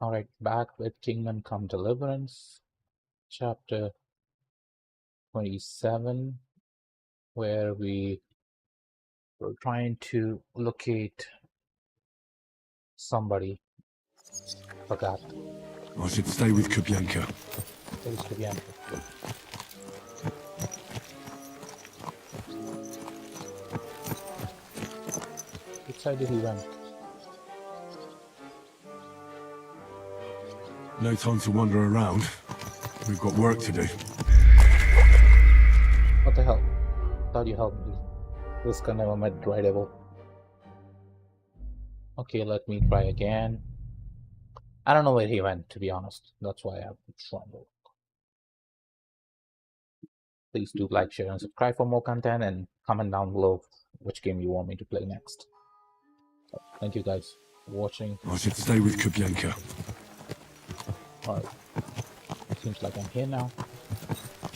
Alright, back with Kingdom Come Deliverance, chapter 27, where we were trying to locate somebody. Forgot. I should stay with Kubyanka. Where is Bianca? Which side did he went? No time to wander around. We've got work to do. What the hell? Thought you helped me. This guy never met Dry Devil. Okay, let me try again. I don't know where he went, to be honest. That's why I'm trying to. Please do like, share, and subscribe for more content, and comment down below which game you want me to play next. So, thank you guys for watching. I should stay with Kubyanka. Alright. Seems like I'm here now.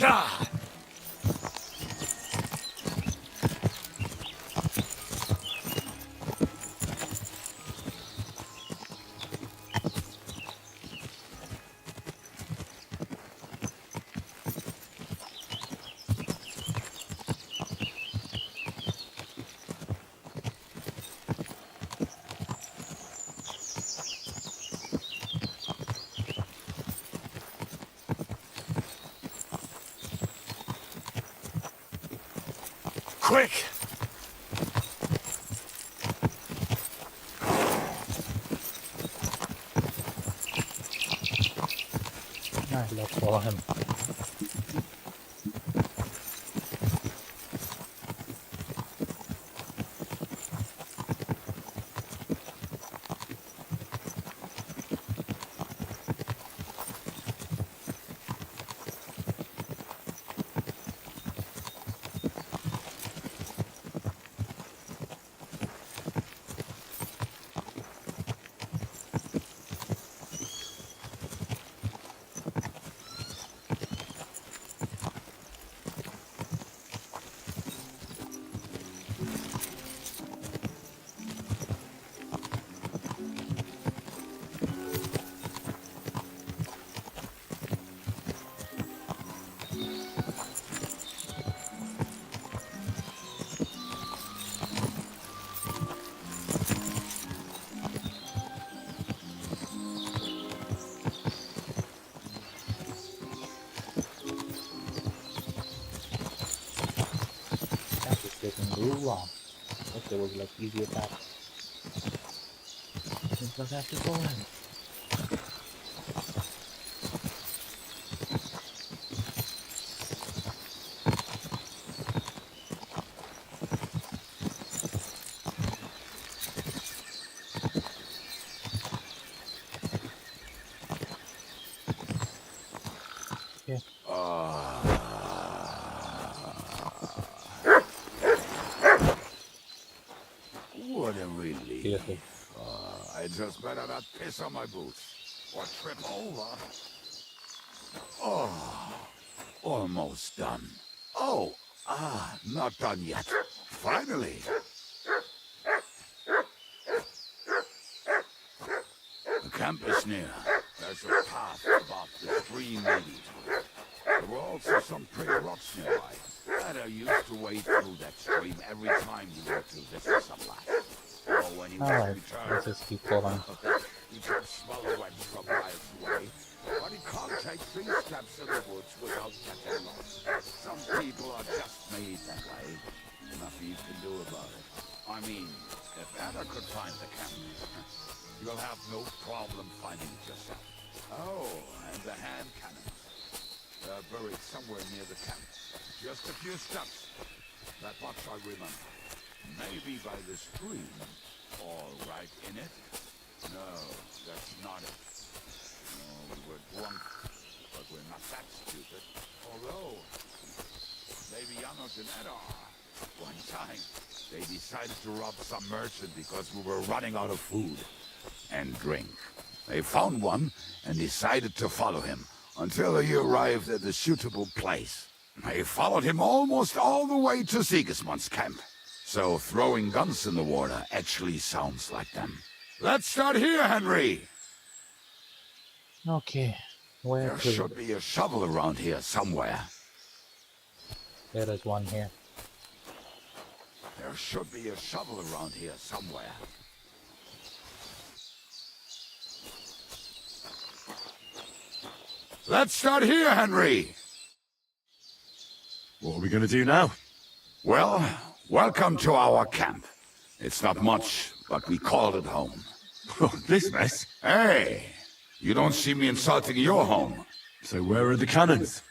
Ah! Quick! Alright, let's follow him. That is taking real long. If there was like easier path. Seems like I have to follow him. Yeah. What a relief. Seriously. I just better not piss on my boots or trip over. Oh, almost done. Oh, not done yet. Finally. The camp is near. There's a path above the stream leading to it. There were also some pretty rocks nearby. That I used to wade through that stream every time you were to visit some lad. Oh, when he Alright, returned, let's just keep following. he could smell the webs from miles away, but he can't take 3 steps in the woods without getting lost. Some people are just made that way. Nothing you can do about it. I mean, if Anna could find the camp, you'll have no problem finding it yourself. Oh, and the hand cannons. They're buried somewhere near the camp. Just a few steps. That much I remember. Maybe by the stream, or right in it? No, that's not it. No, we were drunk, but we're not that stupid. Although, maybe Janos and Ed are. One time, they decided to rob some merchant because we were running out of food and drink. They found one and decided to follow him until he arrived at a suitable place. They followed him almost all the way to Sigismund's camp. So throwing guns in the water actually sounds like them. Let's start here, Henry! Okay, where There to? should be a shovel around here somewhere. There is one here. There should be a shovel around here somewhere. Let's start here, Henry. What are we going to do now? Well, welcome to our camp. It's not much, but we called it home. This mess? Hey, you don't see me insulting your home. So where are the cannons?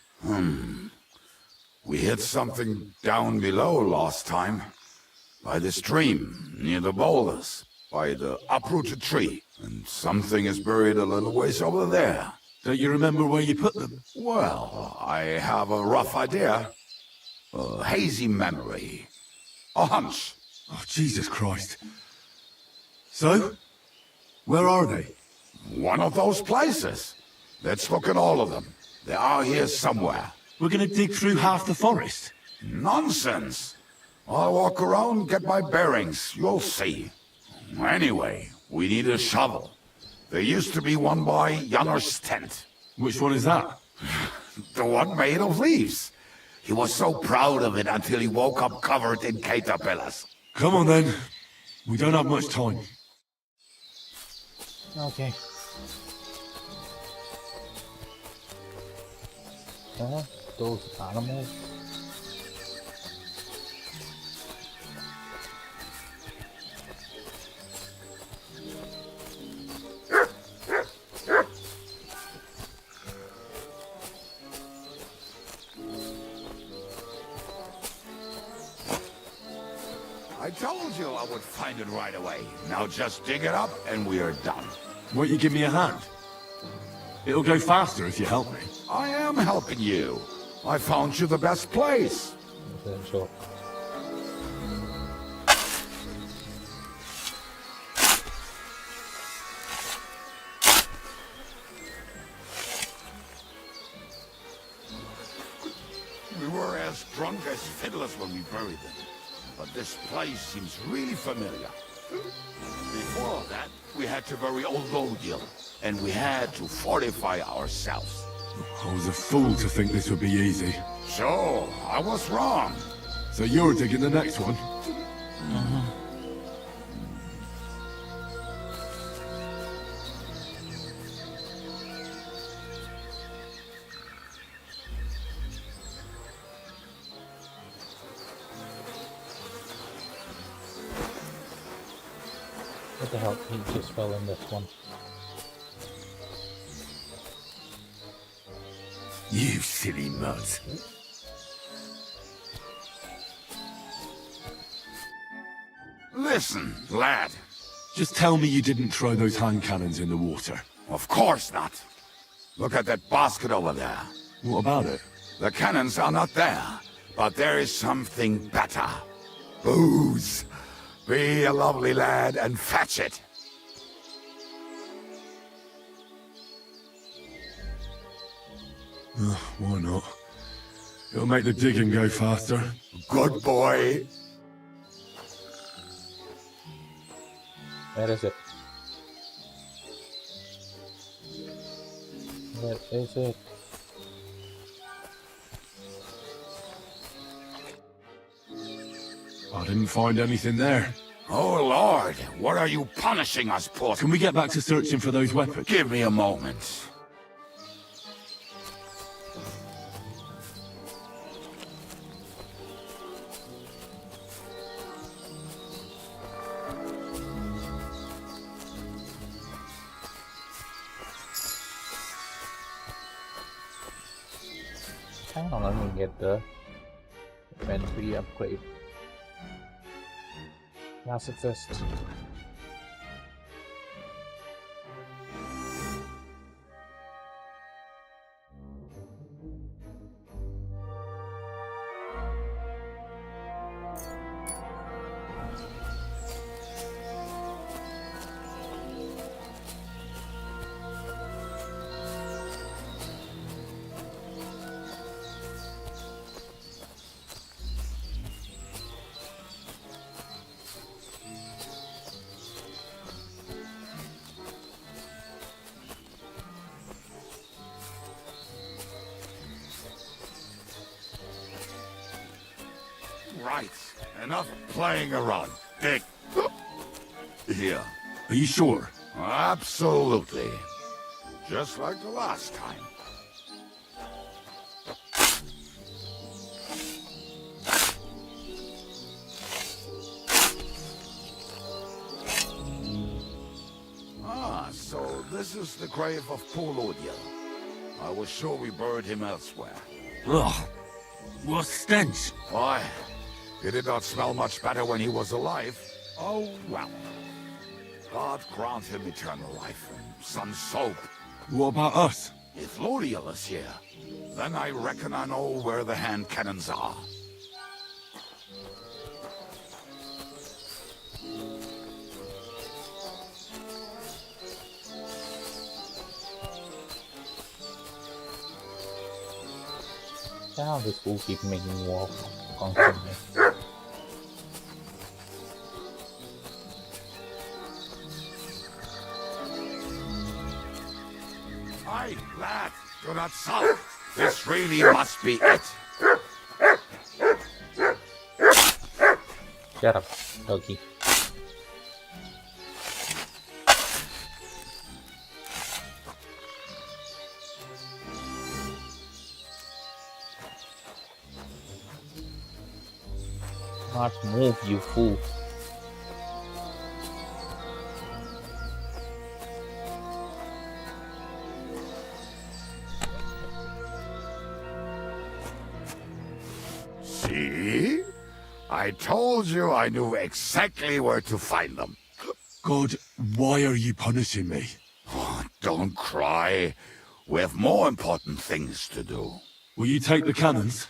We hit something down below last time. By the stream, near the boulders. By the uprooted tree. And something is buried a little ways over there. Don't you remember where you put them? Well, I have a rough idea. A hazy memory. A hunch. Oh, Jesus Christ. So? Where are they? One of those places. Let's look at all of them. They are here somewhere. We're going to dig through half the forest. Nonsense. I'll walk around, get my bearings. You'll see. Anyway, we need a shovel. There used to be one by Janner's tent. Which one is that? The one made of leaves. He was so proud of it until he woke up covered in caterpillars. Come on then. We don't have much time. Okay. Those animals. I told you I would find it right away. Now just dig it up and we are done. Won't you give me a hand? It'll go faster if you help me. I am helping you. I found you the best place. Okay, sure. We were as drunk as fiddlers when we buried them. But this place seems really familiar. Before that, we had to bury old Lodiel, and we had to fortify ourselves. I was a fool to think this would be easy. So, I was wrong. So you're digging the next one? What the hell? He just fell in this one. You silly mutt. Listen, lad. Just tell me you didn't throw those hand cannons in the water. Of course not. Look at that basket over there. What about it? The cannons are not there, but there is something better. Booze. Be a lovely lad and fetch it. Why not? It'll make the digging go faster. Good boy. Where is it? Where is it? I didn't find anything there. Oh, Lord. What are you punishing us, poor? Can we get back to searching for those weapons? Give me a moment. Hang on, let me get the inventory upgrade. Pacifist. Enough playing around. Dick. Here. Are you sure? Absolutely. Just like the last time. So this is the grave of poor Lodiel. I was sure we buried him elsewhere. Ugh. What stench. Why? He did not smell much better when he was alive. Oh, well. God grant him eternal life and some soap. What about us? If Lodiel is here, then I reckon I know where the hand cannons are. How this fool keep making me walk constantly. Aye, lad, do not sulk. This really must be it. Shut up, doggy. Not move, you fool. See? I told you I knew exactly where to find them. God, why are you punishing me? Oh, don't cry. We have more important things to do. Will you take the cannons?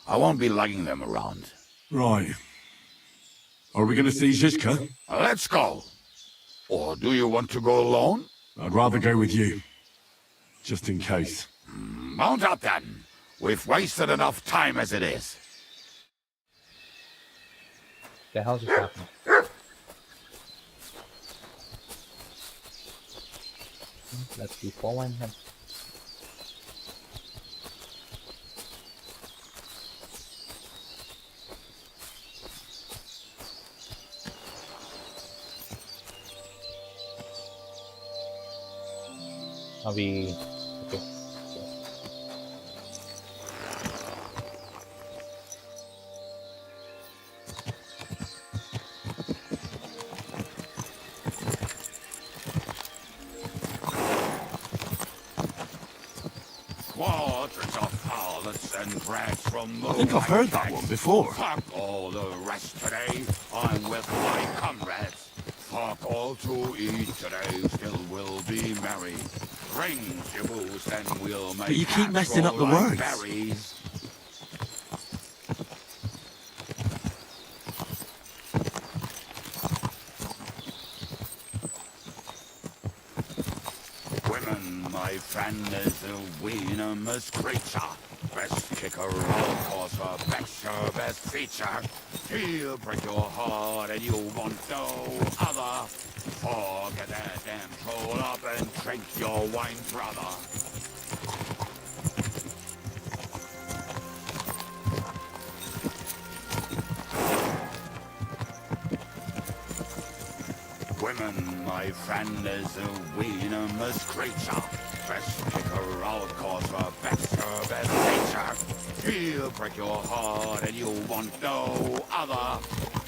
I won't be lugging them around. Right. Are we going to see Zizka? Let's go. Or do you want to go alone? I'd rather go with you. Just in case. Mount up then. We've wasted enough time as it is. The hell just happened? Let's be following him. Are we okay? Quadrants of harlots and drags from the I think I've heard that one before. Fuck all the rest today. I'm with my comrades. Fuck all to eat today. Still we'll be merry. Drink your booze and we'll make. But you keep cats messing up roll the like words. berries. Women, my friend, is a venomous creature. Best kicker, of course, her best, your best feature. She'll break your heart and you want no other. Forget that damn troll up and drink your wine, brother. Women, my friend, is a venomous creature. Best kicker, I'll cause her best, her best nature. She'll break your heart and you want no other.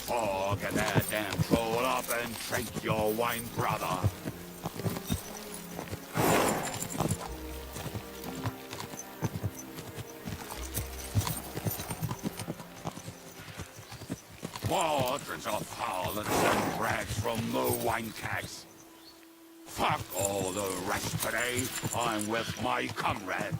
Forget that damn troll up and drink your wine, brother. Quadrants of harlots and drags from the wine kegs. Fuck all the rest today. I'm with my comrade.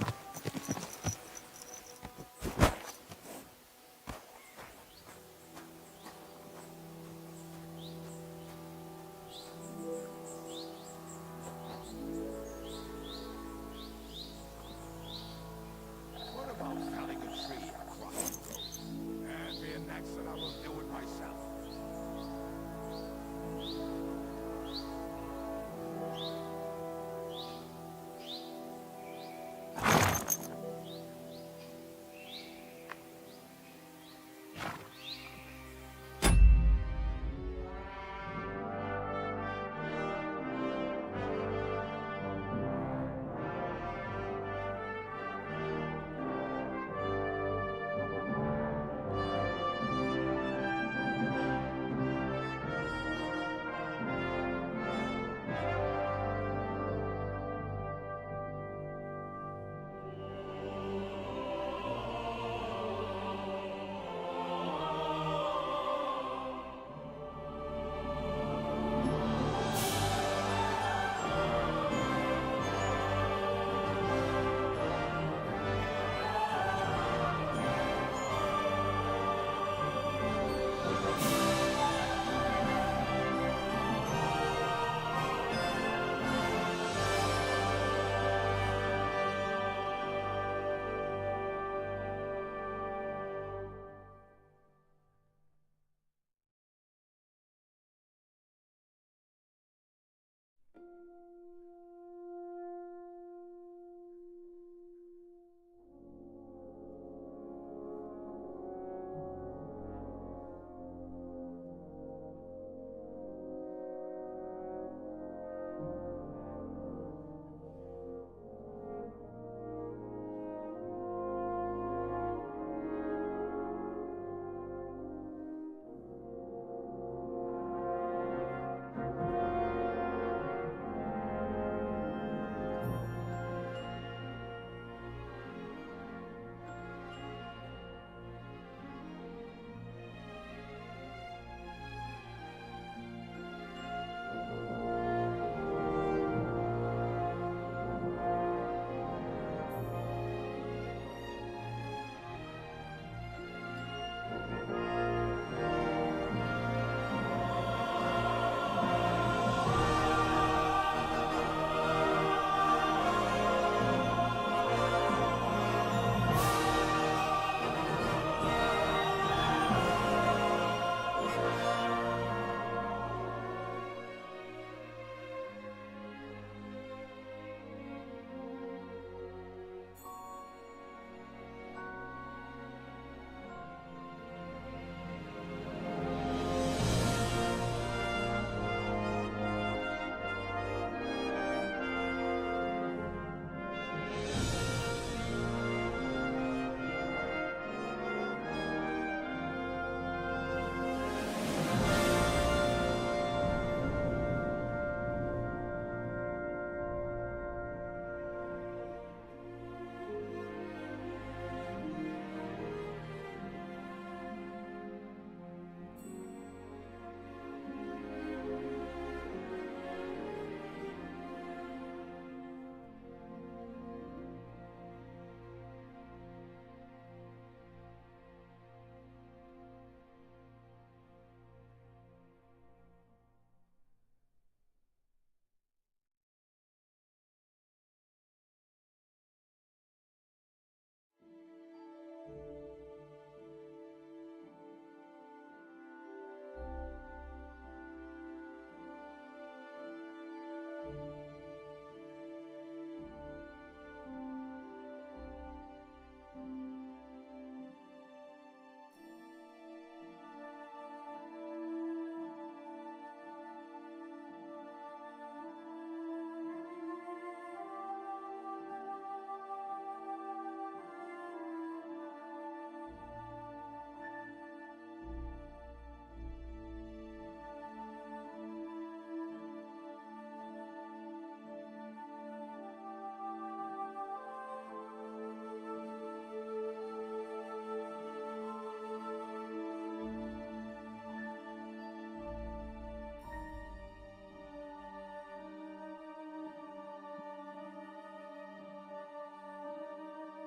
What about felling a tree across the road? And me and next that I will do it myself.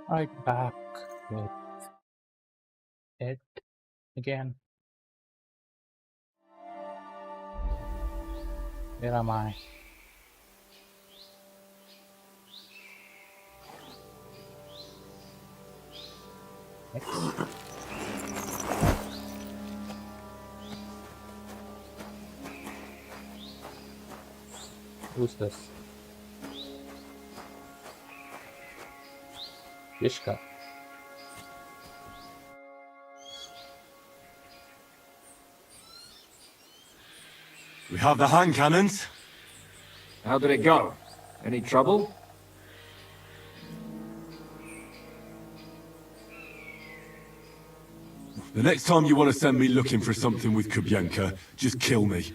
Right back with it again. Where am I? Next. Who's this? Yishka. We have the hand cannons. How did it go? Any trouble? The next time you want to send me looking for something with Kubyanka, just kill me.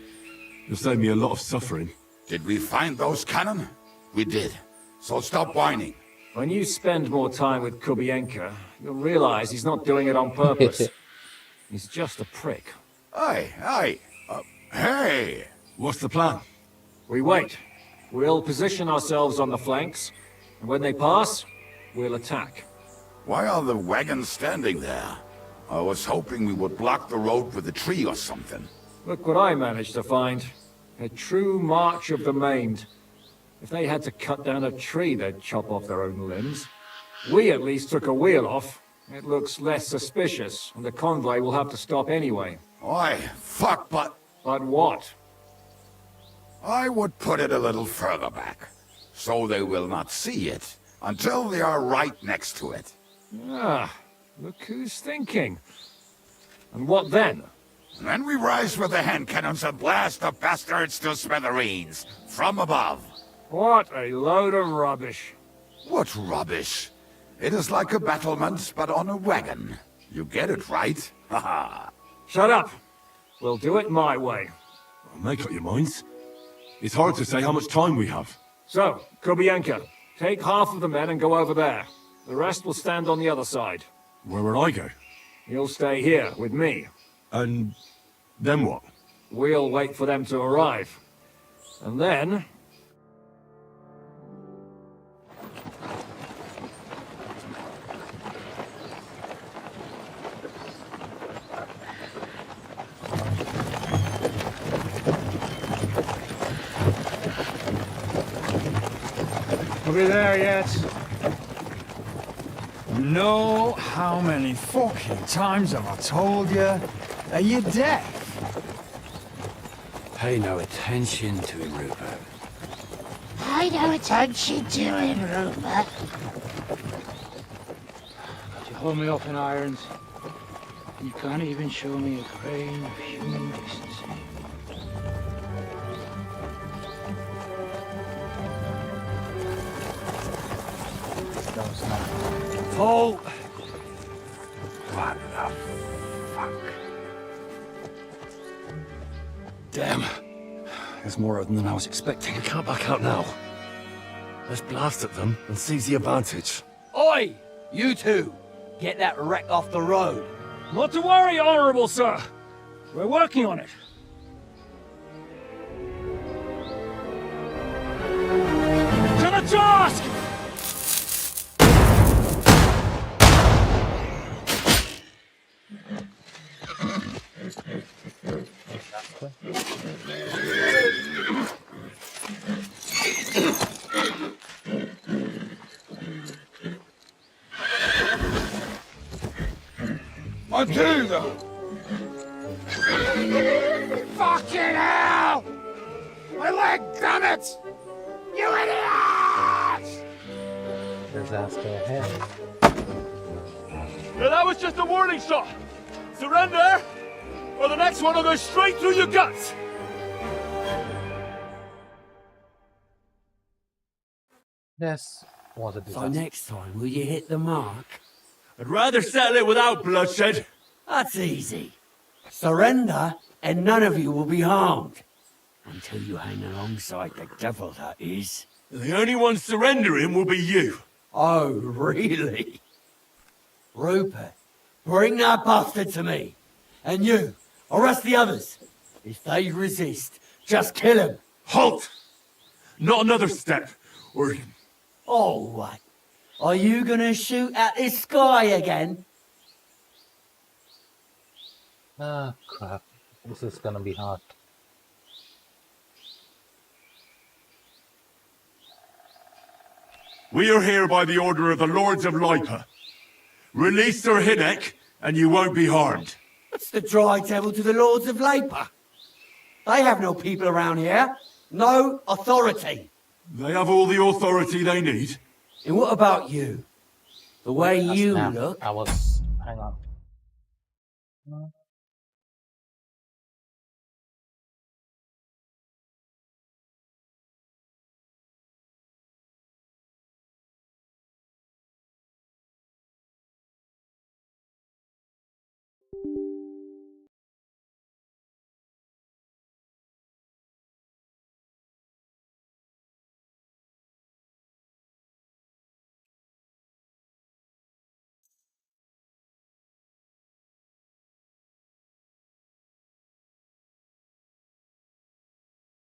You'll save me a lot of suffering. Did we find those cannon? We did. So stop whining. When you spend more time with Kubienka, you'll realize he's not doing it on purpose. He's just a prick. Aye. Hey! What's the plan? We wait. We'll position ourselves on the flanks, and when they pass, we'll attack. Why are the wagons standing there? I was hoping we would block the road with a tree or something. Look what I managed to find. A true march of the maimed. If they had to cut down a tree, they'd chop off their own limbs. We at least took a wheel off. It looks less suspicious, and the convoy will have to stop anyway. Oi, fuck, but But what? I would put it a little further back, so they will not see it until they are right next to it. Ah, look who's thinking. And what then? Then we rise with the hand cannons and blast the bastards to smithereens, from above. What a load of rubbish. What rubbish. It is like a battlement, but on a wagon. You get it, right? Haha. Shut up. We'll do it my way. Make up your minds. It's hard to say how much time we have. So, Kubienka, take half of the men and go over there. The rest will stand on the other side. Where will I go? You'll stay here with me. And then what? We'll wait for them to arrive. And then... Are we there yet? No, how many fucking times have I told you? Are you deaf? Pay no attention to him, Rupert. Pay no attention to him, Rupert. You hold me up in irons. You can't even show me a grain of human decency. That was not. Paul! What the fuck? Damn. There's more of them than I was expecting. We can't back out now. Let's blast at them and seize the advantage. Oi! You two! Get that wreck off the road. Not to worry, Honorable Sir. We're working on it. To the task! Matilda! Fucking hell! My leg, damn it! You idiots! Disaster ahead. Yeah, that was just a warning shot. Surrender, or the next one will go straight through your guts. This was a So disaster. next time, will you hit the mark? I'd rather settle it without bloodshed. That's easy. Surrender, and none of you will be harmed. Until you hang alongside the devil, that is. The only one surrendering will be you. Oh, really? Rupert, bring that bastard to me. And you, arrest the others. If they resist, just kill him. Halt! Not another step, or... All right. Are you gonna shoot at this sky again? Ah, crap. This is gonna be hard. We are here by the order of the Lords of Lipa. Release Sir Hinek, and you won't be harmed. What's the dry devil to the Lords of Labour? They have no people around here. No authority. They have all the authority they need. And what about you? The way you Snap. look. Hang on.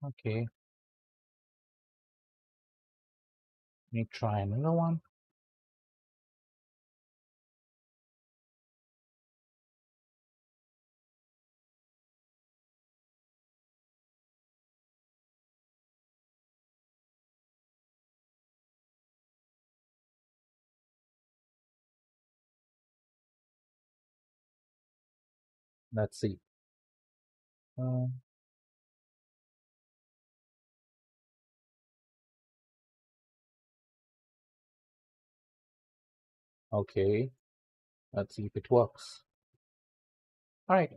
Okay. Let me try another one. Let's see. Okay. Let's see if it works. All right.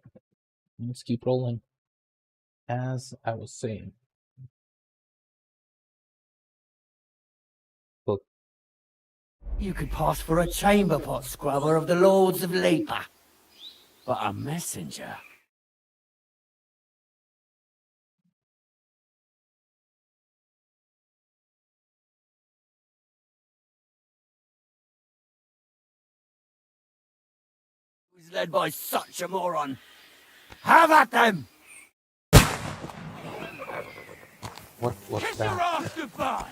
Let's keep rolling. As I was saying. Book. You could pass for a chamber pot scrubber of the Lords of Leaper. But a messenger. Was led by such a moron. Have at them! What's Kiss your that? ass goodbye!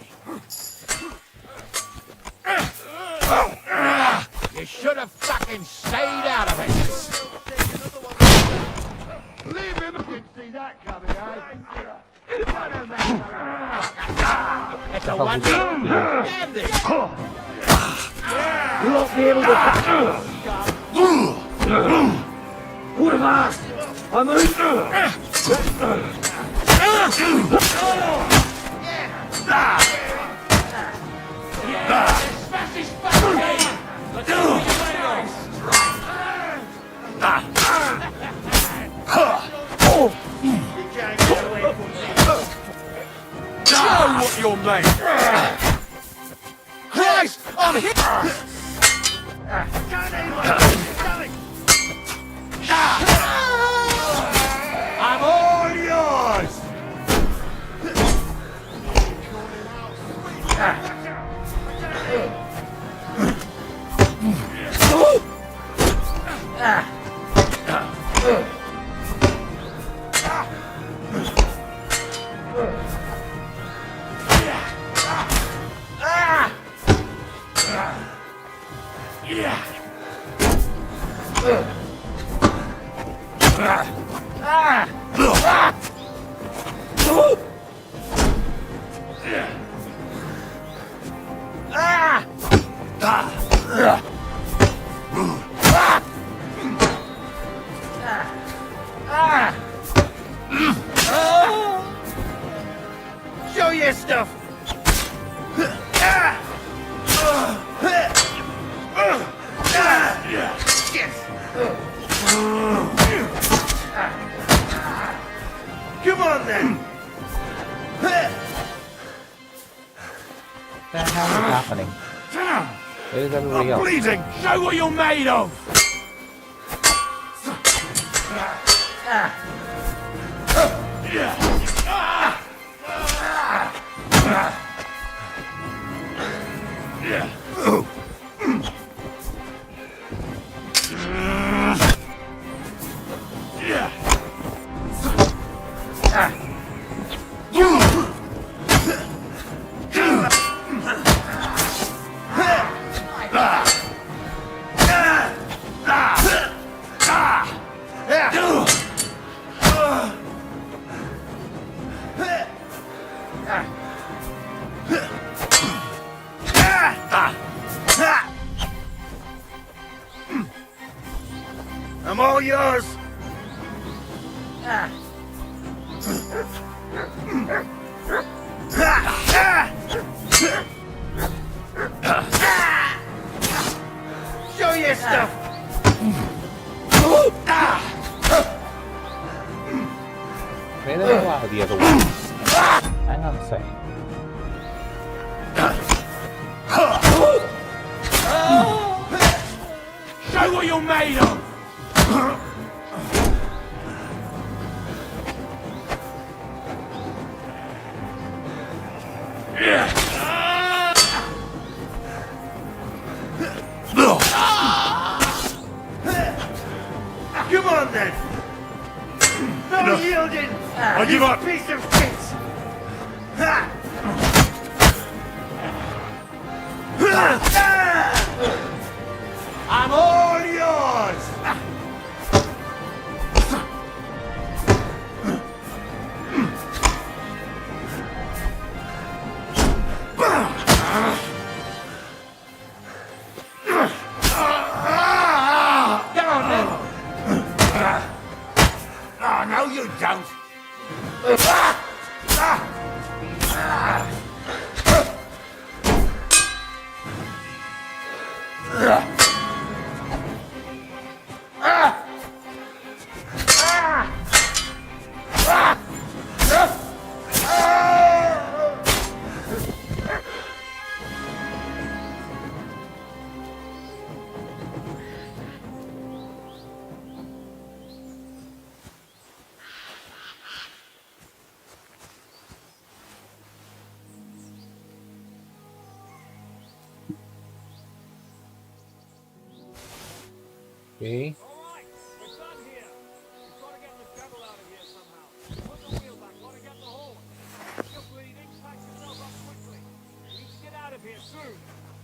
You should have fucking stayed out of it! Leave him! You didn't see that coming, eh? It's a one. Damn this! You won't be able to catch Who am I? I'm Smash his fucking head! Let's see what you made Show what you're made. Christ! I'm hit! I'm all yours! Show your stuff! Come on then! What the hell is happening? Where is everybody else? Bleeding. Show what you're made of. I'm all yours. Show your stuff. Where the hell are the other ones? Hang on a second. Show what you're made of. Come on then. No yielding. I give up. Piece of shit. I'm all yours. Oh, no, you don't. Okay. Alright, we're done here. We've got to get the devil out of here somehow. Put the wheel back, got to get the horn. If you're bleeding, patch yourself up quickly. We need to get out of here soon.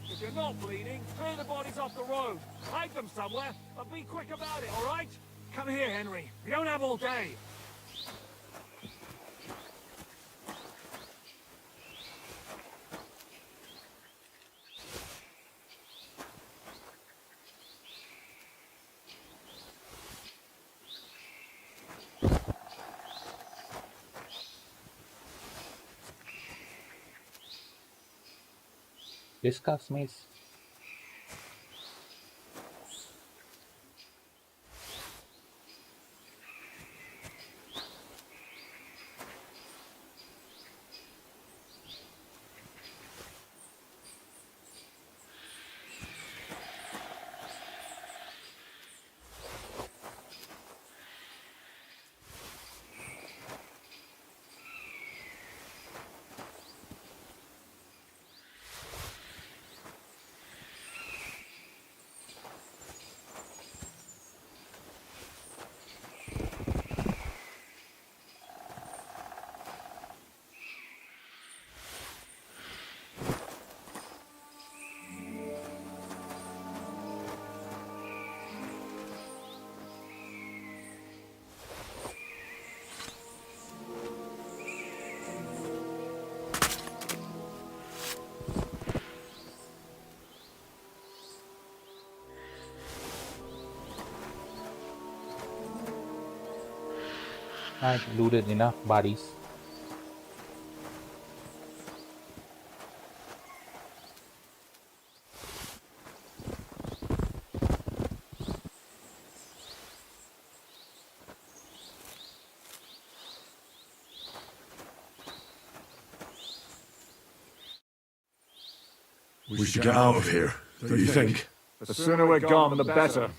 If you're not bleeding, clear the bodies off the road. Hide them somewhere, but be quick about it, alright? Come here, Henry. We don't have all day. Discuss, miss. I looted enough bodies. We should get out of here, don't you think? The sooner we're gone, the better.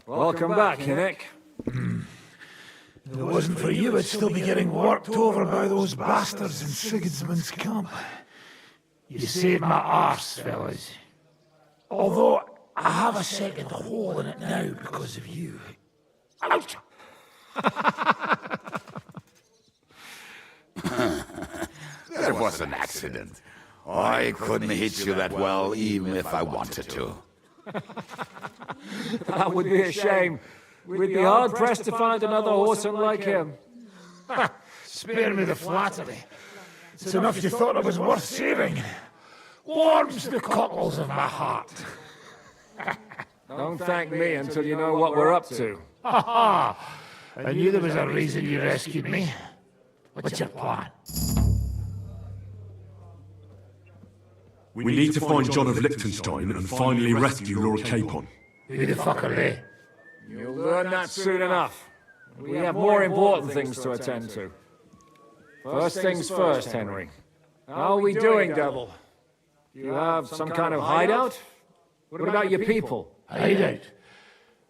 Welcome back, Hinnick. If it wasn't for you, I'd still be getting worked over by those bastards in Sigismund's camp. You saved my arse, fellas. Although, I have a second hole in it now because of you. Ouch! That was an accident. I couldn't hit you that well, even if I wanted to. That would be a shame. We'd be hard-pressed to find another whoreson like him. Spare me the flattery. It's enough you thought it was worth saving. Warms the cockles of my heart. Don't thank me until you know what we're up to. Ha ha! I knew there was a reason you rescued me. What's your plan? We need to find John of Liechtenstein and finally rescue Lord Capon. Who the fuck are they? You'll learn that soon enough. We have more important things to attend to. First things first, Henry. How are we doing, Devil? You have some kind of hideout? What about your people? Hideout?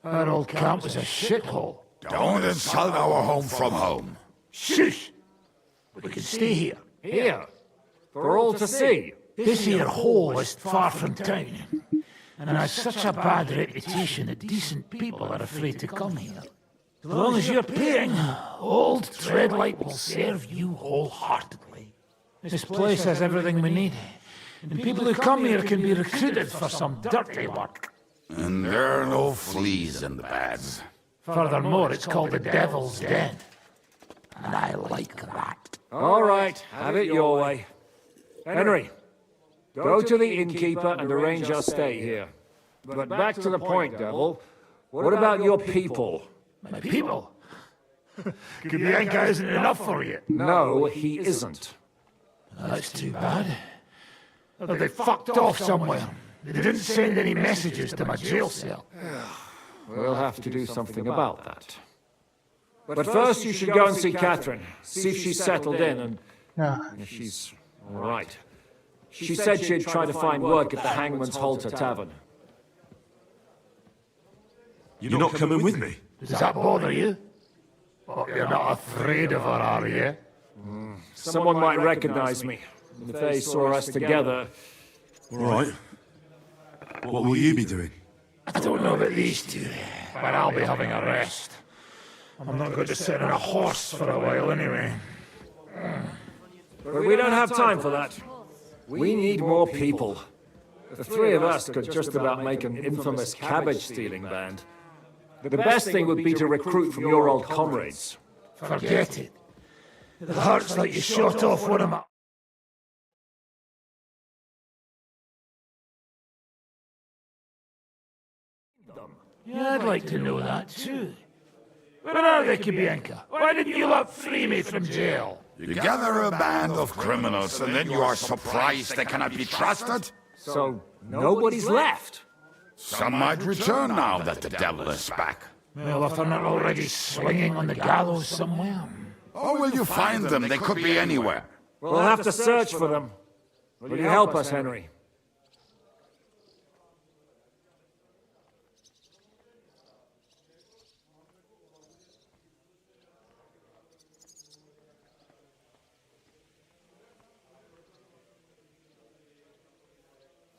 Our old camp was a shithole. Don't insult our home from home. Shush! We can stay here. Here? For all to see? This here hole is far from town, and has such a bad reputation that decent people are afraid to come here. As long as you're paying, old Treadlight will serve you wholeheartedly. This place has everything we need, and people who come here can be recruited for some dirty work. And there are no fleas in the beds. Furthermore, it's called the Devil's Den, and I like that. All right, have it your way. Henry, go to the innkeeper and arrange our stay here. But back to the point, Devil. What about your people? My people? Kubienka isn't enough for you. No, he isn't. That's too bad. They fucked off somewhere. They didn't send any messages to my jail cell. We'll have to do something about that. But first you should go and see Catherine. See if she's settled in and if she's all right. She said she'd try to find work at the Hangman's Halter Tavern. You're not coming with me? Does that bother you? Oh, you're not afraid of her, are you? Someone might recognize me. If they saw us together... All right. What will you be doing? I don't know about these two, but I'll be having a rest. I'm not going to sit on a horse for a while anyway. But we don't have time for that. We need more people. The three of us could just about make an infamous cabbage-stealing band. The best thing would be to recruit from your old comrades. Forget it. It hurts like you shot off one of my... Yeah, I'd like to know that too. Where are they, Kubienka? Why didn't you lot free me from jail? You gather a band of criminals and then you are surprised they cannot be trusted? So, nobody's left? Some might return now that the devil is back. Well, if they're not already swinging on the gallows somewhere. How will you find them? They could be anywhere. We'll have to search for them. Will you help us, Henry?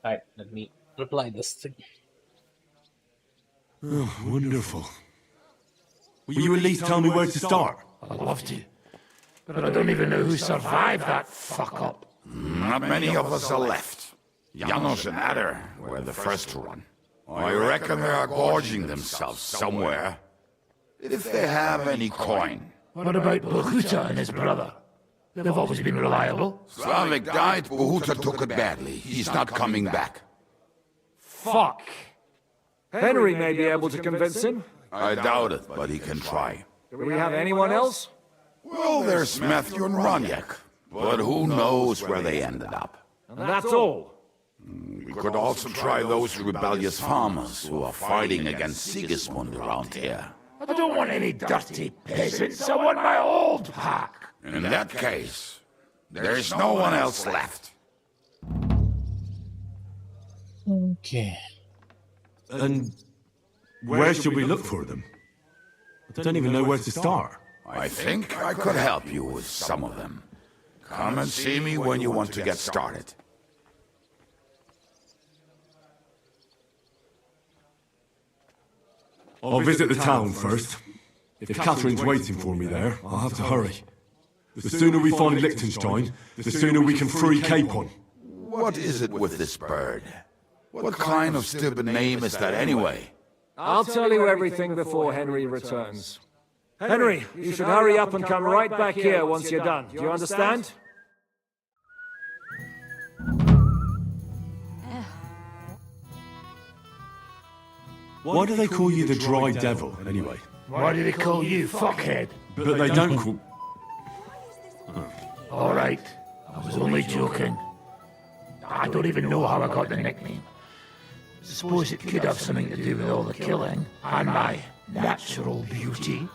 Alright, let me reply this thing. Oh, wonderful. Will you at least tell me where to start? I'd love to. But I don't even know who survived that fuck-up. Not many of us are left. Janos and Adder were the first to run. I reckon they are gorging themselves somewhere. If they have any coin. What about Bohuta and his brother? They've always been reliable. Slavik died, Bohuta took it badly. He's not coming back. Fuck. Henry may be able to convince him. I doubt it, but he can try. Do we have anyone else? Well, there's Matthew and Roniak, but who knows where they ended up. And that's all. We could also try those rebellious farmers who are fighting against Sigismund around here. I don't want any dirty peasants. I want my old pack. In that case, there is no one else left. Okay. And where should we look for them? I don't even know where to start. I think I could help you with some of them. Come and see me when you want to get started. I'll visit the town first. If Catherine's waiting for me there, I'll have to hurry. The sooner we find Liechtenstein, the sooner we can free Capon. What is it with this bird? What kind of stupid name is that anyway? I'll tell you everything before Henry returns. Henry, you should hurry up and come right back here once you're done. Do you understand? Why do they call you the Dry Devil, anyway? Why do they call you fuckhead? But they don't call... All right, I was only joking. I don't even know how I got the nickname. Suppose it could have something to do with all the killing and my natural beauty.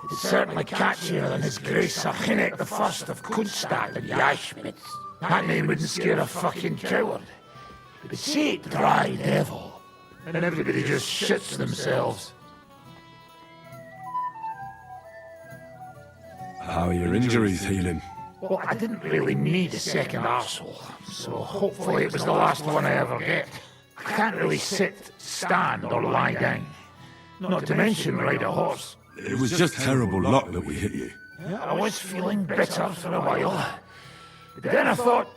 It's certainly catchier than His Grace Sir Hinnick the First of Kunstad and Yashmitz. That name wouldn't scare a fucking coward. But say it Dry Devil, and everybody just shits themselves. How are your injuries healing? Well, I didn't really need a second arsehole, so hopefully it was the last one I ever get. I can't really sit, stand, or lie down. Not to mention ride a horse. It was just terrible luck that we hit you. Yeah, I was feeling bitter for a while. But then I thought,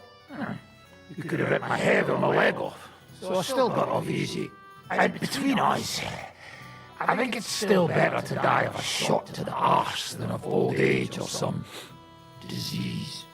you could have ripped my head or my leg off. So I still got off easy. And between us, I think it's still better to die of a shot to the arse than of old age or some disease.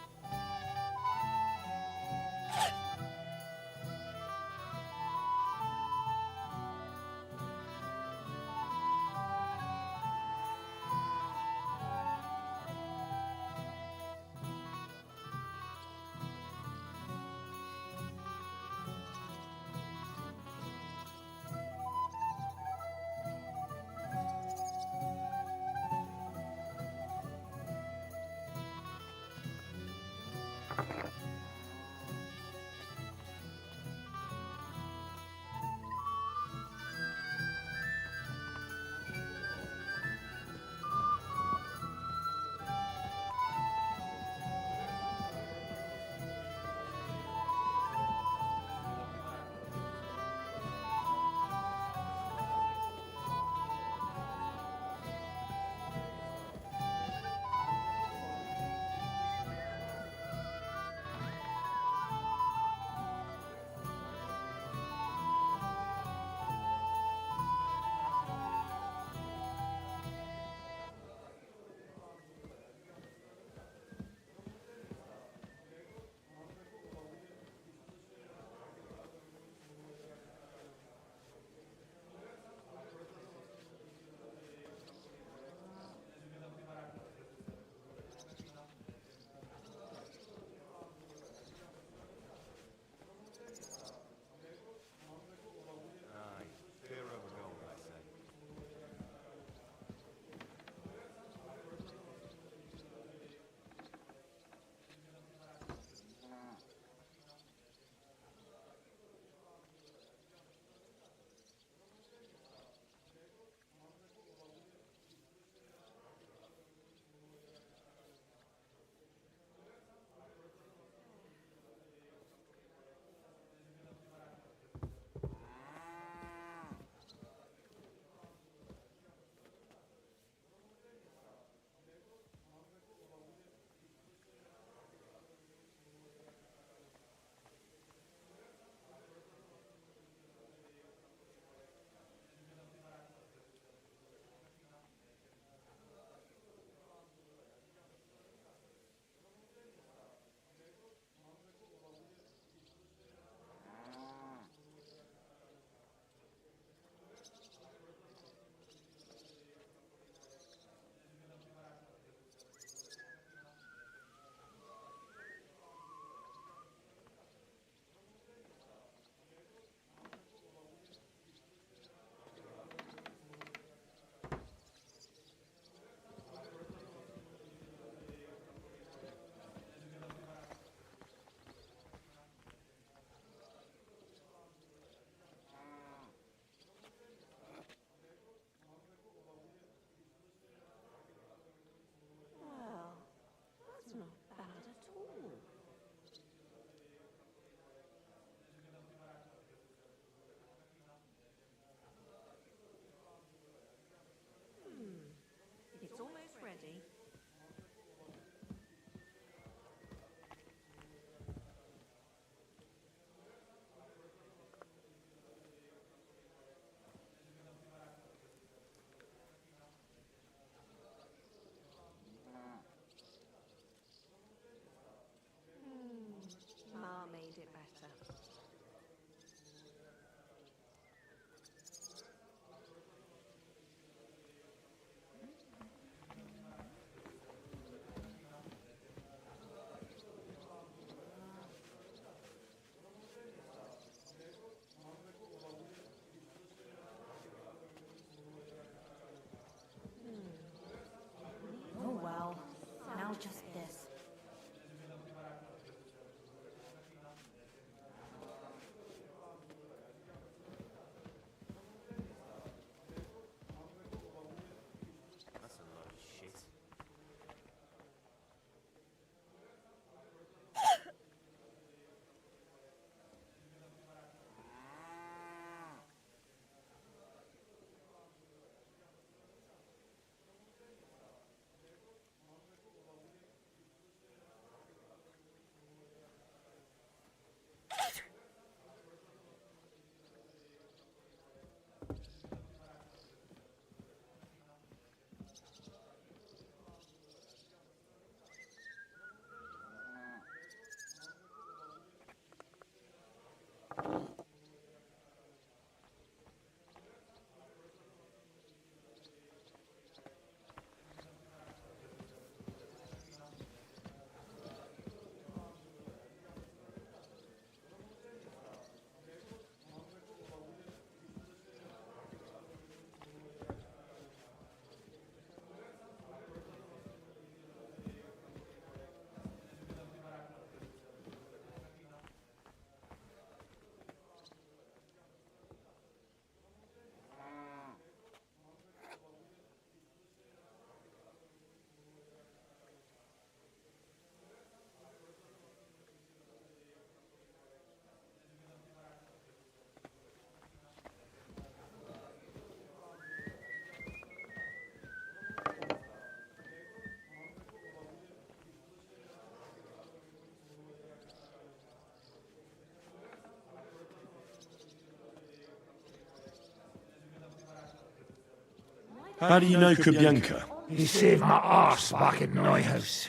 How do you know Kubyanka? He saved my arse back at Neuhaus.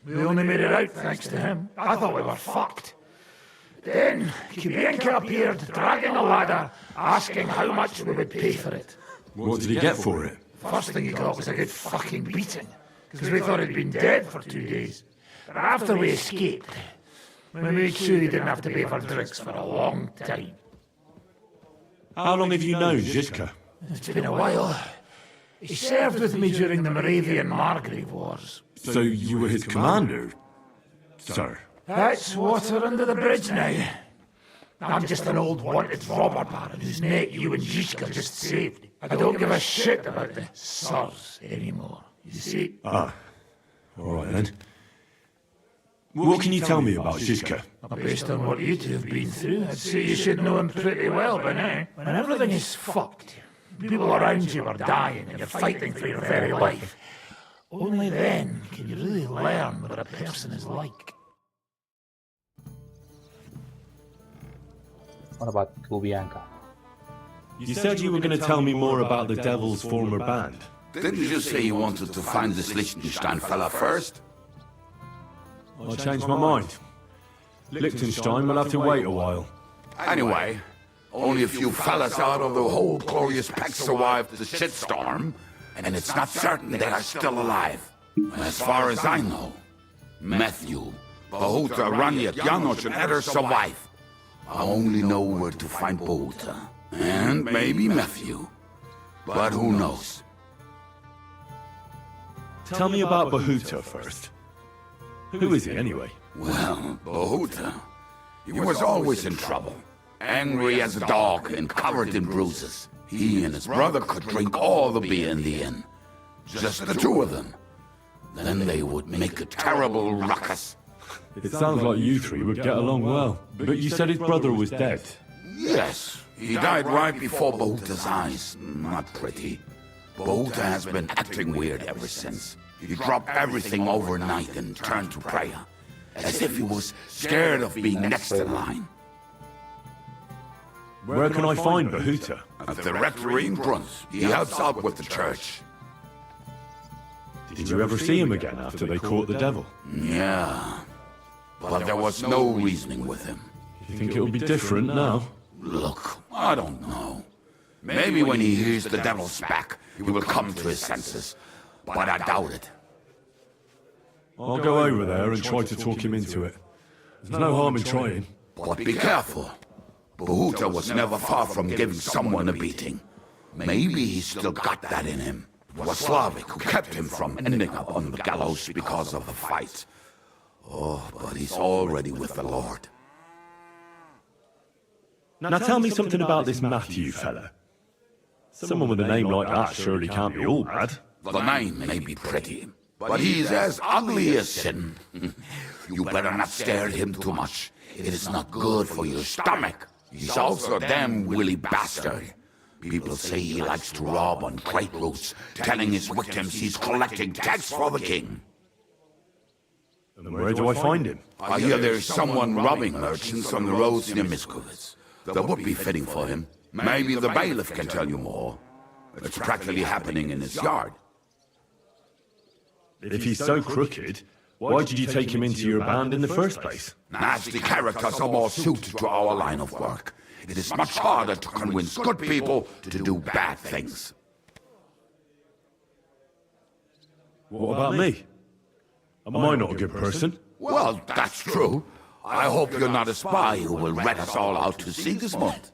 We only made it out thanks to him. I thought we were fucked. Then Kubienka appeared, dragging a ladder, asking how much we would pay for it. What did he get for it? First thing he got was a good fucking beating, because we thought he'd been dead for 2 days. But after we escaped, we made sure he didn't have to pay for drinks for a long time. How long have you known Zizka? It's been a while. He served with me during the Moravian-Margrave Wars. So you were his commander, sir? That's water under the bridge now. I'm just an old wanted robber baron whose neck you and Zizka just saved. I don't give a shit about the sirs anymore, you see? Ah, all right then. What can you tell me about Zizka? Based on what you two have been through, I'd say you should know him pretty well by now. When everything is fucked, people around you are dying and you're fighting for your very life. Only then can you really learn what a person is like. What about Kubianka? You said you were going to tell me more about the Devil's former band. Didn't you say you wanted to find this Liechtenstein fella first? I changed my mind. Liechtenstein will have to wait a while. Anyway, only a few fellas out of the whole glorious pack survived the shitstorm, and it's not certain they are still alive. As far as I know, Matthew, Bahuta, Raniak, Janosch, and others survive. I only know where to find Bahuta, and maybe Matthew. But who knows? Tell me about Bahuta first. Who is he anyway? Well, Bahuta, he was always in trouble. Angry as a dog and covered in bruises. He and his brother could drink all the beer in the inn. Just the two of them. Then they would make a terrible ruckus. It sounds like you three would get along well. But you said his brother was dead. Yes, he died right before Bahuta's eyes. Not pretty. Bahuta has been acting weird ever since. He dropped everything overnight and turned to prayer. As if he was scared of being next in line. Where can I find Bahuta? At the rectory in Bruns. He helps out with the church. Did you ever see him again after they caught the devil? Yeah. But there was no reasoning with him. You think it'll be different now? Look, I don't know. Maybe when he hears the devil's back, he will come to his senses. But I doubt it. I'll go over there and try to talk him into it. There's no harm in trying. But be careful. Bahuta was never far from giving someone a beating. Maybe he's still got that in him. It was Slavic who kept him from ending up on the gallows because of the fight. Oh, but he's already with the Lord. Now tell me something about this Matthew fella. Someone with a name like that surely can't be all bad. The name may be pretty, but he's as ugly as sin. You better not stare at him too much. It is not good for your stomach. He's also a damn willy bastard. People say he likes to rob on trade routes, telling his victims he's collecting tax for the king. And where do I find him? I hear there's someone robbing merchants on the roads near Miskovitz. That would be fitting for him. Maybe the bailiff can tell you more. It's practically happening in his yard. If he's so crooked, why did you take him into your band in the first place? Nasty characters are more suited to our line of work. It is much harder to convince good people to do bad things. What about me? Am I not a good person? Well, that's true. I hope you're not a spy who will rat us all out to sea this month.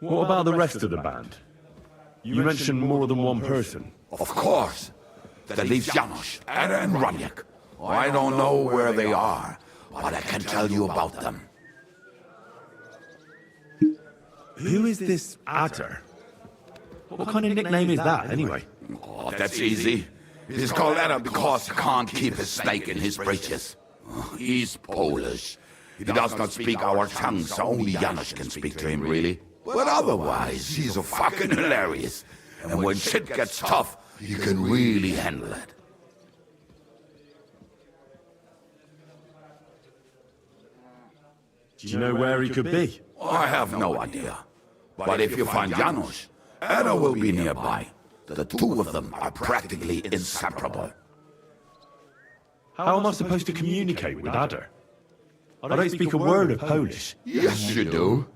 What about the rest of the band? You mentioned more than one person. Of course. That leaves Janosch, Ada, and Raniak. I don't know where they are, but I can tell you about them. Who is this Adder? What kind of nickname is that, anyway? Oh, that's easy. He's called Ada because he can't keep his snake in his breeches. He's Polish. He does not speak our tongue, so only Janosch can speak to him, really. But otherwise, he's a fucking hilarious. And when shit gets tough, he can really handle it. Do you know where he could be? I have no idea. But if you find Janos, Ada will be nearby. The two of them are practically inseparable. How am I supposed to communicate with Ada? I don't speak a word of Polish. Yes, you do.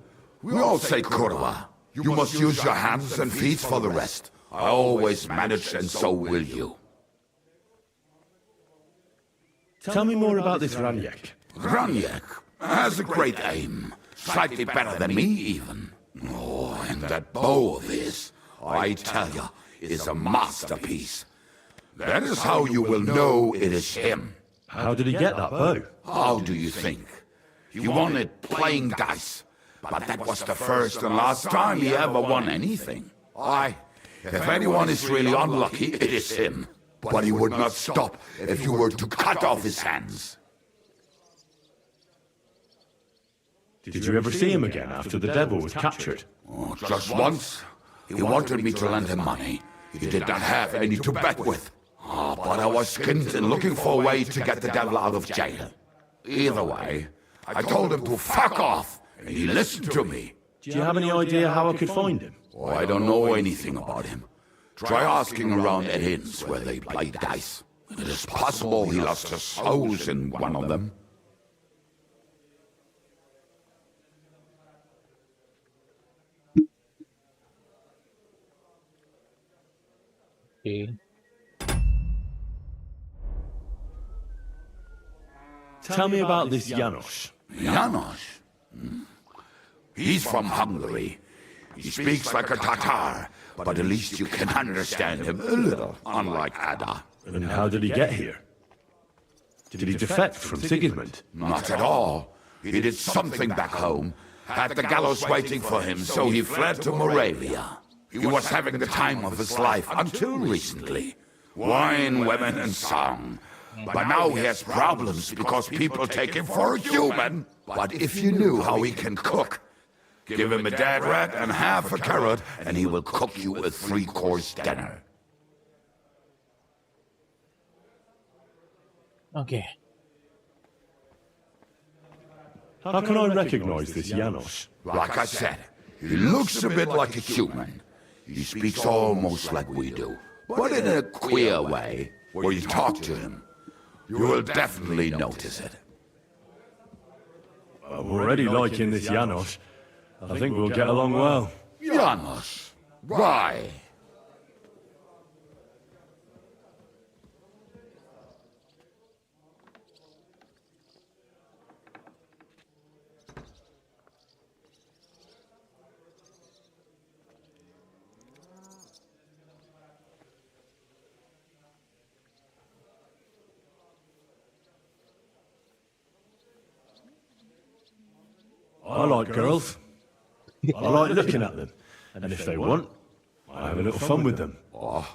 We all say kurwa. You must use your hands and feet for the rest. I always manage, and so will you. Tell me more about this Raniek. Raniek has a great aim. Slightly better than me, even. Oh, and that bow of his, I tell you, is a masterpiece. That is how you will know it is him. How did he get that bow? How do you think? He won it playing dice. But that was the first and last time he ever won anything. If anyone is really unlucky, it is him. But he would not stop if you were to cut off his hands. Did you ever see him again after the devil was captured? Oh, just once. He wanted me to lend him money. He did not have any to bet with. But I was skint in looking for a way to get the devil out of jail. Either way, I told him to fuck off, and he listened to me. Do you have any idea how I could find him? Oh, I don't know anything about him. Try asking around at inns where they play dice. It is possible he lost his souls in one of them. Okay. Tell me about this Janos. Janos? He's from Hungary. He speaks like a Tatar, but at least you can understand him a little, unlike Ada. And how did he get here? Did he defect from Sigismund? Not at all. He did something back home, had the gallows waiting for him, so he fled to Moravia. He was having the time of his life until recently. Wine, women, and song. But now he has problems because people take him for a human. But if you knew how he can cook, give him a dead rat and half a carrot, and he will cook you a 3-course dinner. Okay. How can I recognize this Janos? Like I said, he looks a bit like a human. He speaks almost like we do, but in a queer way, where you talk to him. You will definitely notice it. I'm already liking this Janos. I think we'll get along well. Janos, why? I like girls. I like looking at them. And if they want, I have a little fun with them. Oh,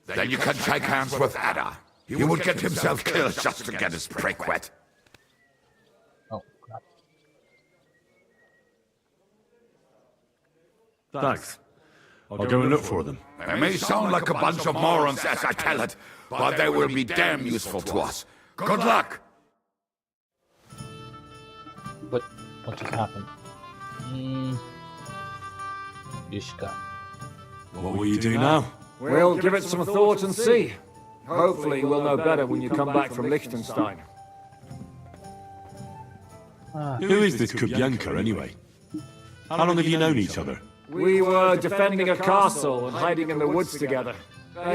then you can shake hands with Ada. He would get himself killed just to get his prick wet. Oh, crap. Thanks. I'll go and look for them. They may sound like a bunch of morons as I tell it, but they will be damn useful to us. Good luck! What just happened? Ishka. What will you do now? We'll give it some thought and see. Hopefully we'll know better when you come back from Liechtenstein. Who is this Kubyanka, anyway? How long have you known each other? We were defending a castle and hiding in the woods together.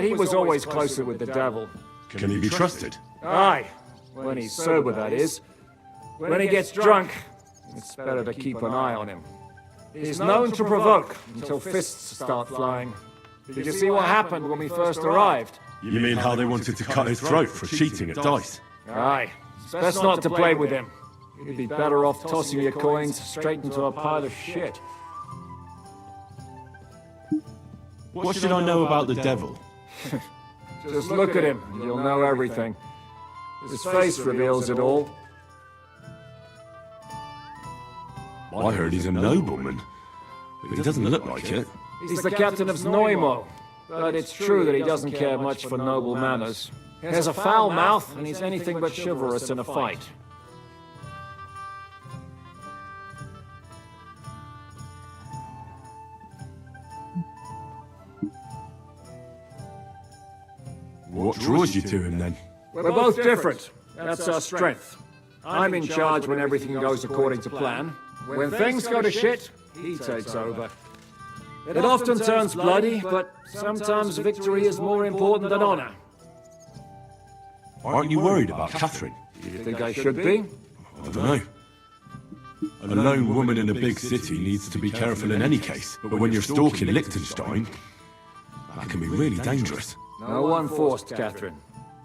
He was always closer with the devil. Can he be trusted? Aye. When he's sober, that is. When he gets drunk, it's better to keep an eye on him. He's known to provoke until fists start flying. Did you see what happened when we first arrived? You mean how they wanted to cut his throat for cheating at dice? Aye. It's best not to play with him. You'd be better off tossing your coins straight into a pile of shit. What should I know about the devil? Just look at him, and you'll know everything. His face reveals it all. I heard he's a nobleman, but he doesn't look like it. He's the captain of Znojmo, but it's true that he doesn't care much for noble manners. He has a foul mouth, and he's anything but chivalrous in a fight. What draws you to him then? We're both different. That's our strength. I'm in charge when everything goes according to plan. When things go to shit, he takes over. It often turns bloody, but sometimes victory is more important than honor. Aren't you worried about Catherine? Do you think I should be? I don't know. A lone woman in a big city needs to be careful in any case, but when you're stalking Liechtenstein, that can be really dangerous. No one forced Catherine.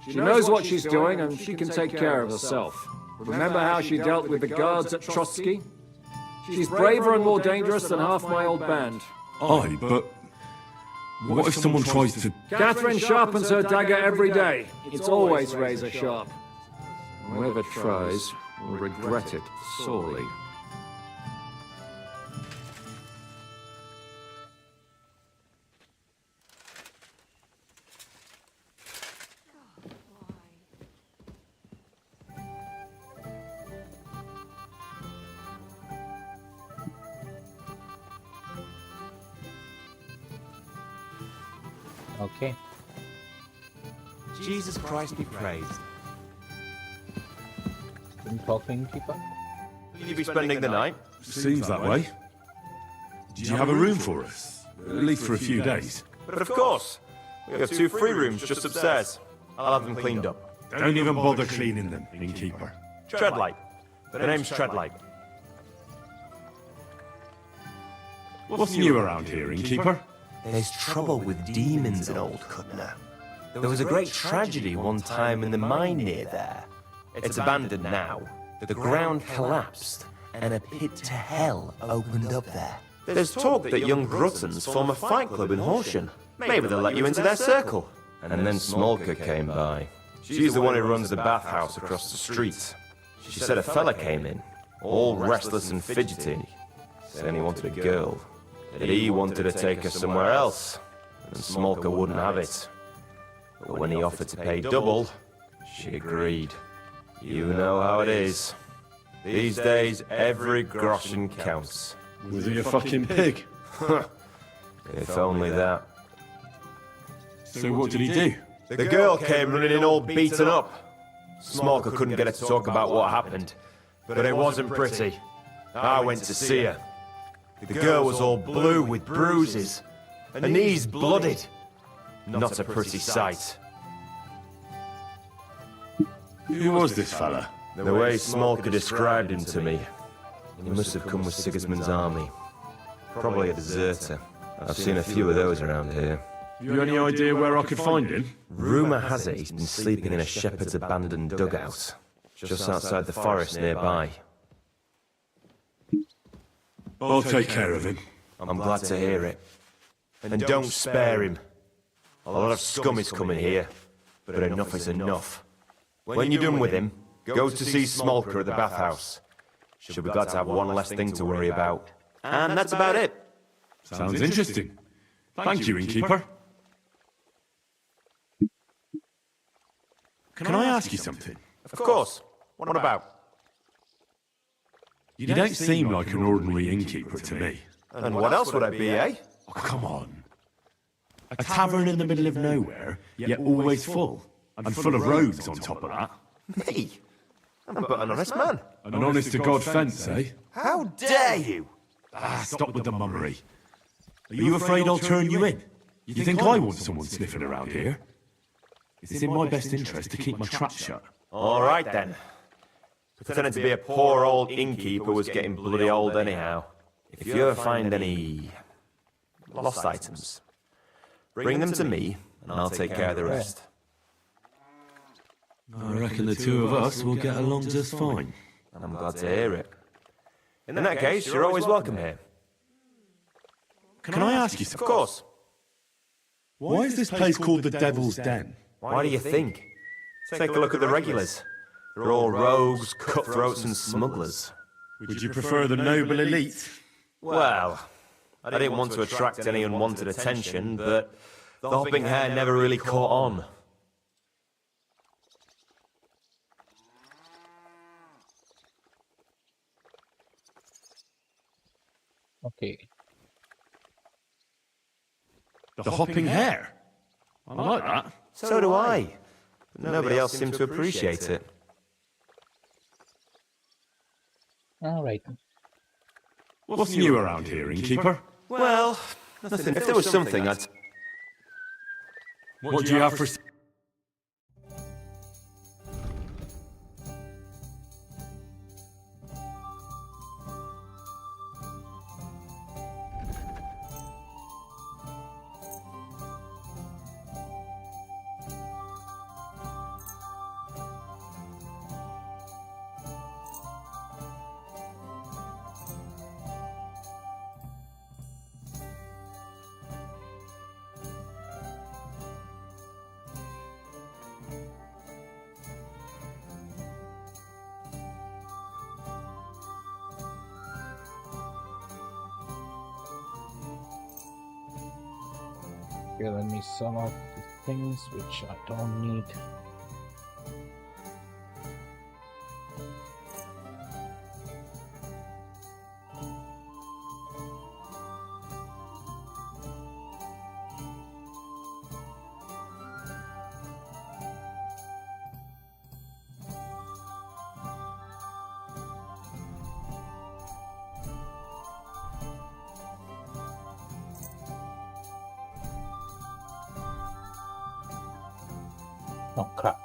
She knows what she's doing and she can take care of herself. Remember how she dealt with the guards at Trotsky? She's braver and more dangerous than half my old band. Aye, but what if someone tries to... Catherine sharpens her dagger every day. It's always razor sharp. Whoever tries will regret it sorely. Okay. Jesus Christ be praised. Can you talk to innkeeper? Will you be spending the night? Seems that way. Do you have a room for us? At least for a few days. But of course. We have 2 free rooms just upstairs. I'll have them cleaned up. Don't even bother cleaning them, innkeeper. Treadlight. The name's Treadlight. What's new around here, innkeeper? There's trouble with demons in Old Cutner. There was a great tragedy one time in the mine near there. It's abandoned now. The ground collapsed, and a pit to hell opened up there. There's talk that young Gruttons form a fight club in Horsham. Maybe they'll let you into their circle. And then Smolka came by. She's the one who runs the bathhouse across the street. She said a fella came in, all restless and fidgety, saying he wanted a girl. That he wanted to take her somewhere else, and Smolka wouldn't have it. But when he offered to pay double, she agreed. You know how it is. These days, every groschen counts. Was he a fucking pig? If only that. So what did he do? The girl came running in all beaten up. Smolka couldn't get her to talk about what happened, but it wasn't pretty. I went to see her. The girl was all blue with bruises, her knees blooded. Not a pretty sight. Who was this fella? The way Smolka described him to me, he must have come with Sigismund's army. Probably a deserter. I've seen a few of those around here. You any idea where I could find him? Rumour has it he's been sleeping in a shepherd's abandoned dugout, just outside the forest nearby. I'll take care of him. I'm glad to hear it. And don't spare him. A lot of scum is coming here, but enough is enough. When you're done with him, go to see Smolka at the bathhouse. She'll be glad to have one less thing to worry about. And that's about it. Sounds interesting. Thank you, innkeeper. Can I ask you something? Of course. What about? You don't seem like an ordinary innkeeper to me. And what else would I be, eh? Oh, come on. A tavern in the middle of nowhere, yet always full. And full of rogues on top of that. Me? I'm but an honest man. An honest-to-God fence, eh? How dare you? Stop with the mummery. Are you afraid I'll turn you in? You think I want someone sniffing around here? It's in my best interest to keep my trap shut. All right, then. Pretending to be a poor old innkeeper was getting bloody old anyhow. If you ever find any lost items, bring them to me, and I'll take care of the rest. I reckon the two of us will get along just fine. I'm glad to hear it. In that case, you're always welcome here. Can I ask you something? Of course. Why is this place called the Devil's Den? Why do you think? Take a look at the regulars. They're all rogues, cutthroats, and smugglers. Would you prefer the noble elite? Well, I didn't want to attract any unwanted attention, but the hopping hair never really caught on. Okay. The hopping hare? I like that. So do I. But nobody else seemed to appreciate it. All right. What's new around here, innkeeper? Well, nothing. If there was something, I'd... What do you have for... Okay, let me sum up the things which I don't need. Oh crap.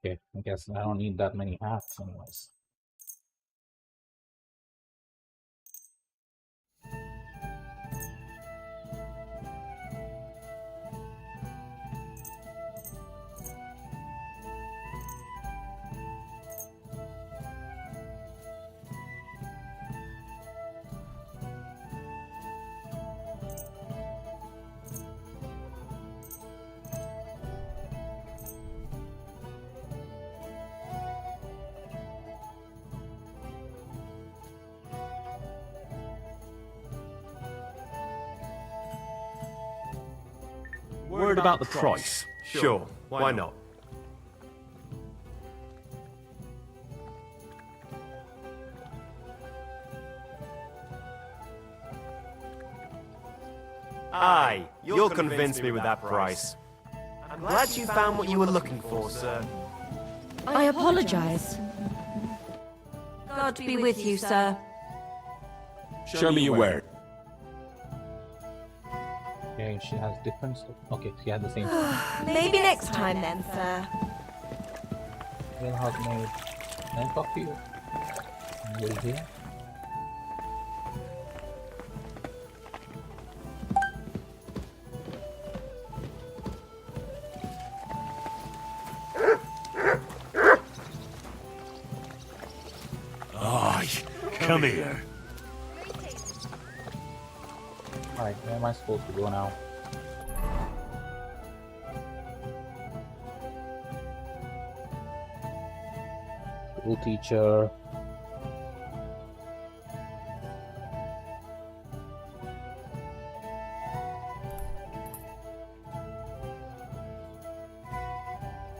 Okay, I guess I don't need that many hats anyways. Word about the price. Sure, why not? Aye, you'll convince me with that price. I'm glad you found what you were looking for, sir. I apologize. God be with you, sir. Show me your word. Okay, she has different stuff. Okay, she had the same. Maybe next time then, sir. Real hot mode. And coffee. Over here. Aye, come here. Alright, where am I supposed to go now? School teacher.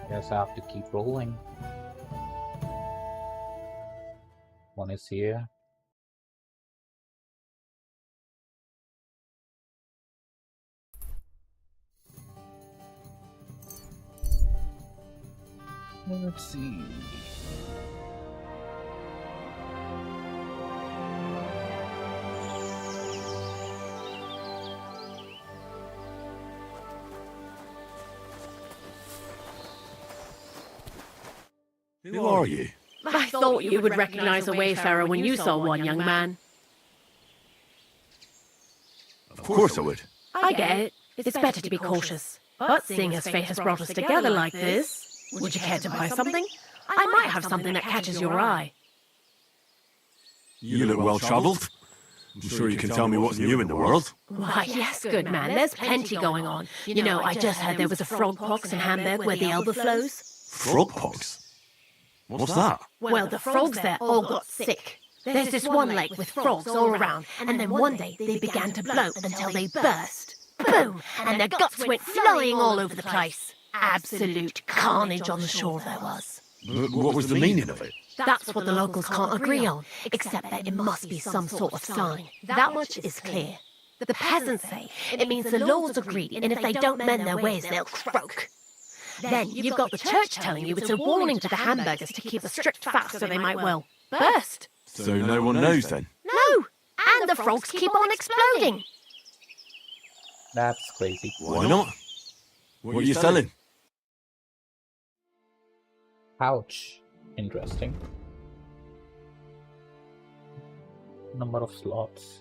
Guess I have to keep rolling. One is here. Let's see. Who are you? I thought you would recognize a wayfarer when you saw one, young man. Of course I would. I get it. It's better to be cautious. But seeing as fate has brought us together like this, would you care to buy something? I might have something that catches your eye. You look well-travelled. I'm sure you can tell me what's new in the world. Why, yes, good man, there's plenty going on. You know, I just heard there was a frog pox in Hamburg where the Elbe flows. Frog pox? What's that? Well, the frogs there all got sick. There's this one lake with frogs all around, and then one day they began to bloat until they burst. Boom! And their guts went flying all over the place. Absolute carnage on the shore there was. What was the meaning of it? That's what the locals can't agree on, except that it must be some sort of sign. That much is clear. The peasants say it means the lords are greedy, and if they don't mend their ways, they'll croak. Then you've got the church telling you it's a warning to the hamburgers to keep a strict fast so they might well burst. So no one knows then? No! And the frogs keep on exploding. That's crazy. Why not? What are you selling? Ouch. Interesting. Number of slots.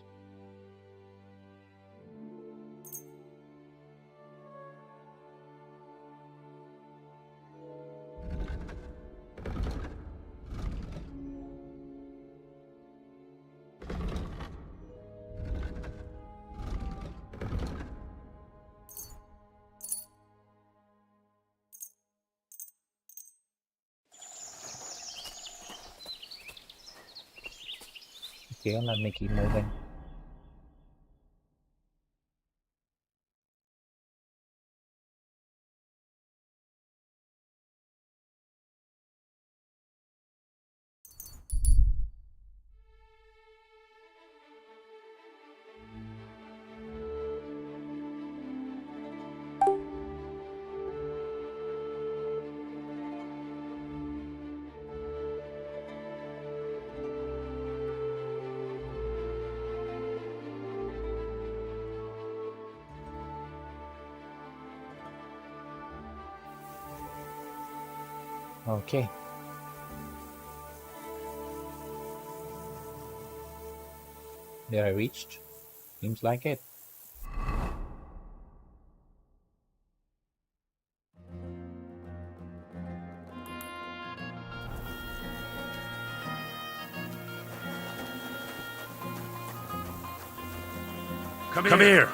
Okay, let me keep moving. Okay. There I reached. Seems like it. Come here.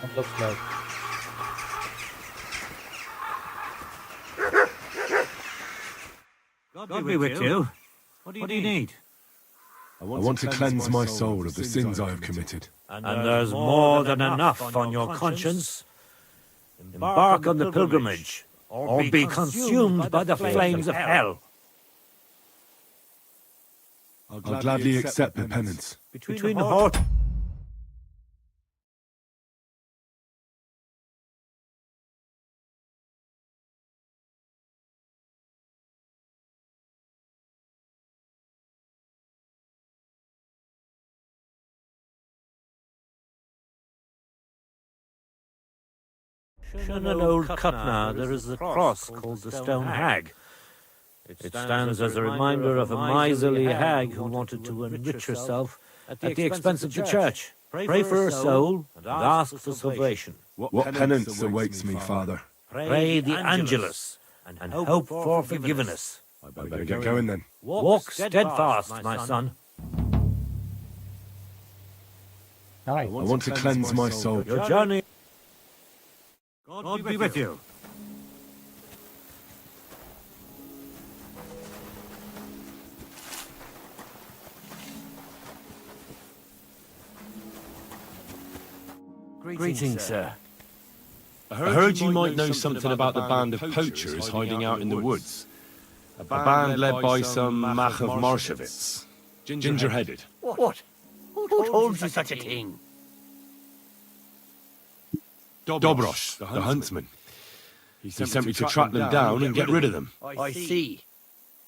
What looks like. God be with you. What do you need? I want to cleanse my soul of the sins I have committed. And there's more than enough on your conscience. Embark on the pilgrimage, or be consumed by the flames of hell. I'll gladly accept the penance. Between the heart... In an old cutna, there is a cross called the Stone Hag. It stands as a reminder of a miserly hag who wanted to enrich herself at the expense of the church. Pray for her soul and ask for salvation. What penance awaits me, Father? Pray the Angelus and hope for forgiveness. I better get going then. Walk steadfast, my son. All right. I want to cleanse my soul. Your journey... God be with you. Greetings, sir. I heard you might know something about the band of poachers hiding out in the woods. A band led by some Mach of Marshevitz. Ginger-headed. What? Who told you such a thing? Dobrosh, the huntsman. He sent me to track them down and get rid of them. I see.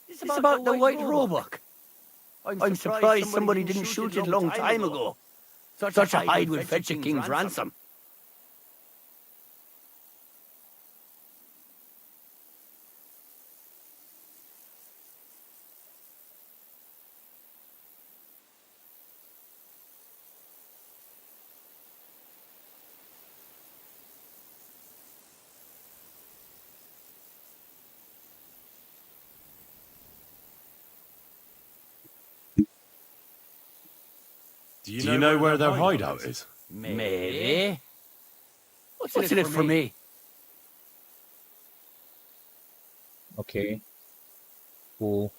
It's about the White Roebuck. I'm surprised somebody didn't shoot it a long time ago. Such a hide would fetch a king's ransom. Do you know where their hideout is? Maybe. What's in it for me? Okay. Cool.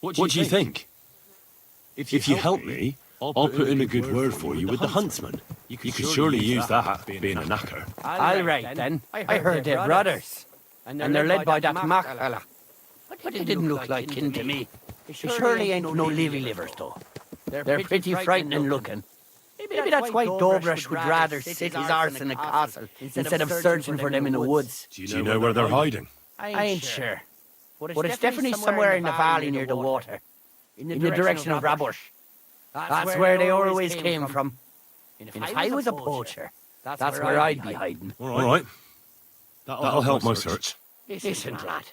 What do you think? If you help me, I'll put in a good word for you with the huntsman. You could surely use that, being a knacker. All right, then. I heard they're brothers. And they're led by that Mac fella. But they didn't look like kin to me. They surely ain't no livy livers, though. They're pretty frightening looking. Maybe that's why Dobrush would rather sit his arse in a castle instead of searching for them in the woods. Do you know where they're hiding? I ain't sure. But it's definitely somewhere in the valley near the water. In the direction of Rabush. That's where they always came from. And if I was a poacher, that's where I'd be hiding. All right. That'll help my search. Listen, lad.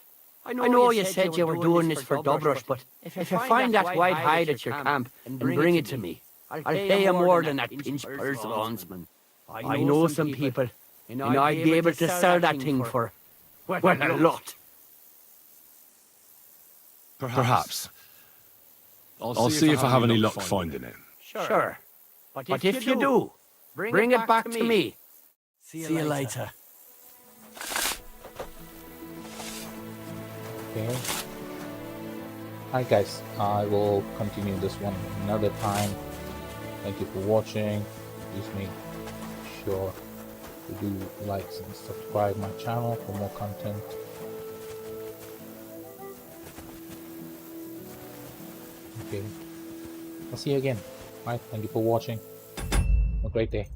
I know you said you were doing this for Dobrush, but if you find that white hide at your camp and bring it to me, I'll pay you more than that pinch purse of a huntsman. I know some people, and I'd be able to sell that thing for, well, a lot. Perhaps. I'll see if I have any luck finding it. Sure. But if you do, bring it back to me. See you later. Okay. Alright guys, I will continue this one another time. Thank you for watching. Please make sure to do likes and subscribe my channel for more content. Okay. I'll see you again. Alright, thank you for watching. Have a great day.